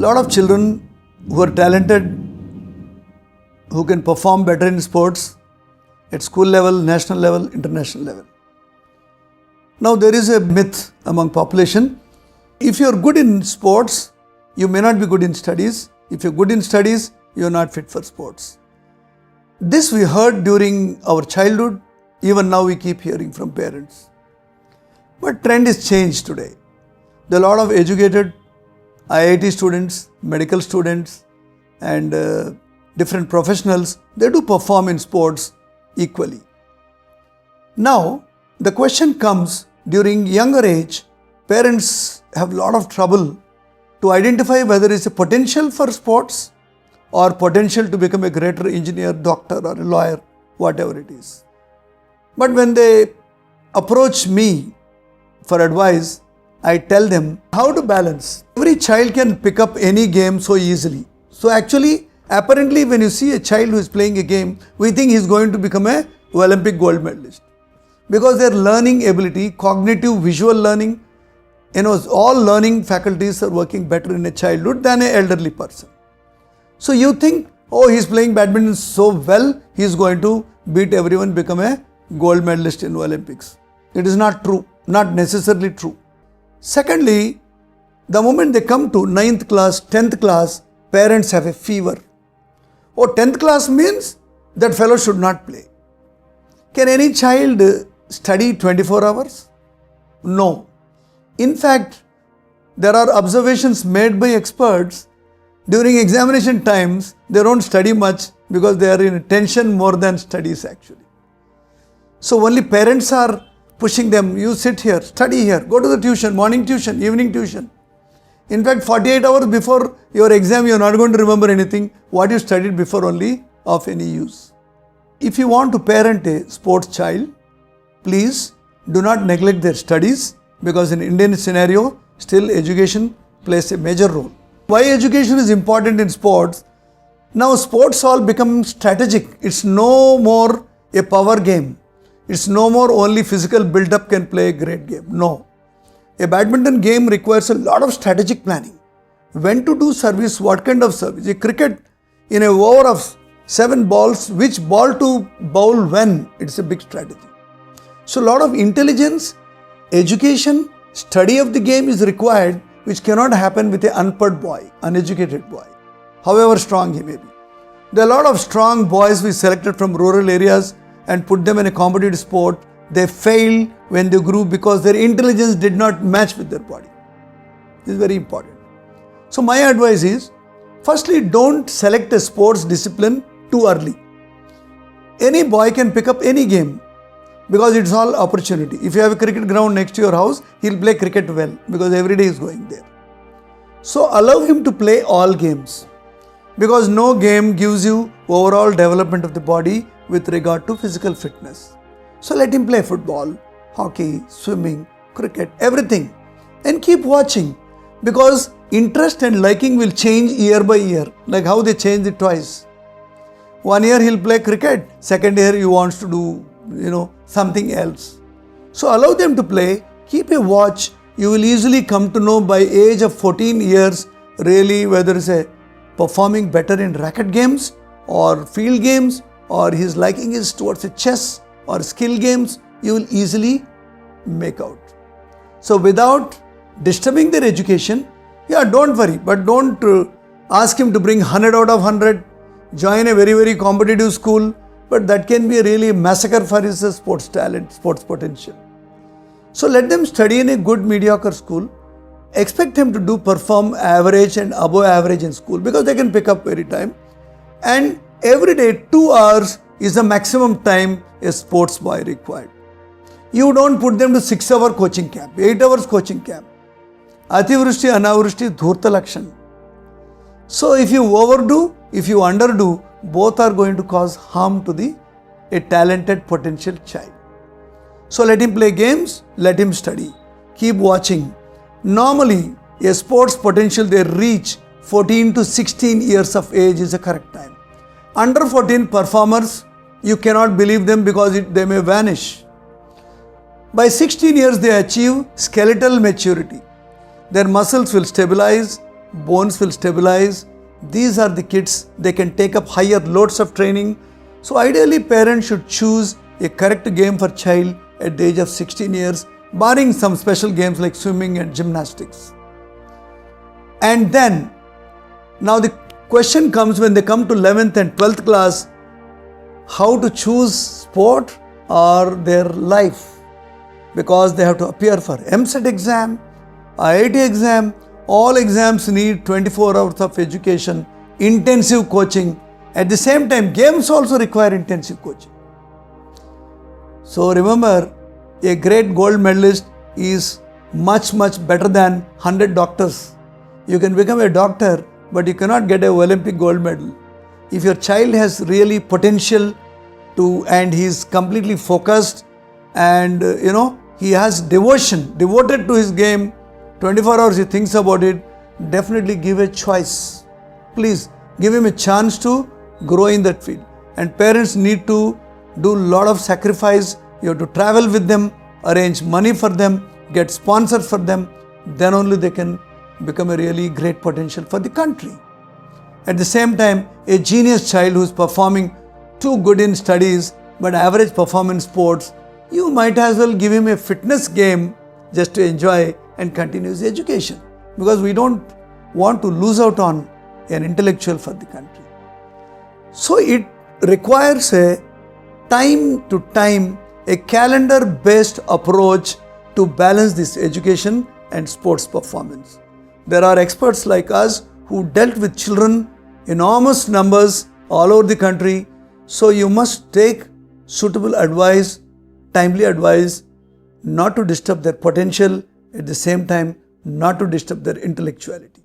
lot of children who are talented, who can perform better in sports at school level, national level, international level. Now there is a myth among population. If you are good in sports, you may not be good in studies. If you are good in studies, you are not fit for sports. This we heard during our childhood. Even now we keep hearing from parents. But trend is changed today. There are a lot of educated IIT students, medical students and different professionals. They do perform in sports equally. Now the question comes, during younger age, parents have a lot of trouble to identify whether it's a potential for sports or potential to become a greater engineer, doctor or a lawyer, whatever it is. But when they approach me for advice, I tell them how to balance. Every child can pick up any game so easily. So actually, apparently when you see a child who is playing a game, we think he is going to become an Olympic gold medalist. Because their learning ability, cognitive, visual learning, all learning faculties are working better in a childhood than an elderly person. So you think, oh, he is playing badminton so well, he is going to beat everyone, become a gold medalist in Olympics. It is not true, not necessarily true. Secondly, the moment they come to 9th class, 10th class, parents have a fever. Oh, 10th class means that fellow should not play. Can any child study 24 hours? No. In fact, there are observations made by experts. During examination times, they don't study much because they are in tension more than studies actually. So only parents are pushing them, you sit here, study here, go to the tuition, morning tuition, evening tuition. In fact, 48 hours before your exam, you are not going to remember anything. What you studied before only of any use. If you want to parent a sports child, please do not neglect their studies, because in Indian scenario, still education plays a major role. Why education is important in sports? Now sports all become strategic. It's no more a power game. It's no more only physical build-up can play a great game. No. A badminton game requires a lot of strategic planning. When to do service, what kind of service. A cricket, in an over of 7 balls, which ball to bowl when, it's a big strategy. So a lot of intelligence, education, study of the game is required, which cannot happen with an unpad boy, uneducated boy, however strong he may be. There are a lot of strong boys we selected from rural areas and put them in a competitive sport. They failed when they grew because their intelligence did not match with their body. This is very important. So my advice is, firstly, don't select a sports discipline too early. Any boy can pick up any game because it's all opportunity. If you have a cricket ground next to your house, he'll play cricket well because every day he's going there. So allow him to play all games, because no game gives you overall development of the body with regard to physical fitness. So let him play football, hockey, swimming, cricket, everything, and keep watching, because interest and liking will change year by year, like how they change it twice. 1 year he'll play cricket, second year he wants to do something else. So allow them to play, keep a watch. You will easily come to know by age of 14 years really whether it's a performing better in racket games or field games, or his liking is towards a chess or skill games. You will easily make out. So without disturbing their education, don't worry, but don't ask him to bring 100 out of 100, join a very, very competitive school, but that can be really a massacre for his sports talent, sports potential. So let them study in a good mediocre school. Expect him to perform average and above average in school, because they can pick up very time. And every day 2 hours is the maximum time a sports boy required. You don't put them to 6-hour coaching camp, 8 hours coaching camp. Ativrushti, anavrushti, dhurta lakshan. So if you overdo, if you underdo, both are going to cause harm to a talented potential child. So let him play games, let him study. Keep watching. Normally, a sports potential they reach 14 to 16 years of age is the correct time. Under 14 performers, you cannot believe them because they may vanish. By 16 years, they achieve skeletal maturity. Their muscles will stabilize, bones will stabilize. These are the kids, they can take up higher loads of training. So ideally, parents should choose a correct game for child at the age of 16 years, barring some special games like swimming and gymnastics. And then, now the question comes when they come to 11th and 12th class, how to choose sport or their life, because they have to appear for MSET exam, IIT exam. All exams need 24 hours of education, intensive coaching. At the same time, games also require intensive coaching. So remember, a great gold medalist is much better than 100 doctors. You can become a doctor, but you cannot get an Olympic gold medal. If your child has really potential and he is completely focused and he has devoted to his game, 24 hours he thinks about it, definitely give a choice. Please give him a chance to grow in that field. And parents need to do a lot of sacrifice. You have to travel with them, arrange money for them, get sponsors for them. Then only they can become a really great potential for the country. At the same time, a genius child who is performing too good in studies but average performance sports, you might as well give him a fitness game just to enjoy and continue his education, because we don't want to lose out on an intellectual for the country. So it requires a time to time, a calendar based approach to balance this education and sports performance. There are experts like us who dealt with children, enormous numbers all over the country. So you must take suitable advice, timely advice, not to disturb their potential, at the same time not to disturb their intellectuality.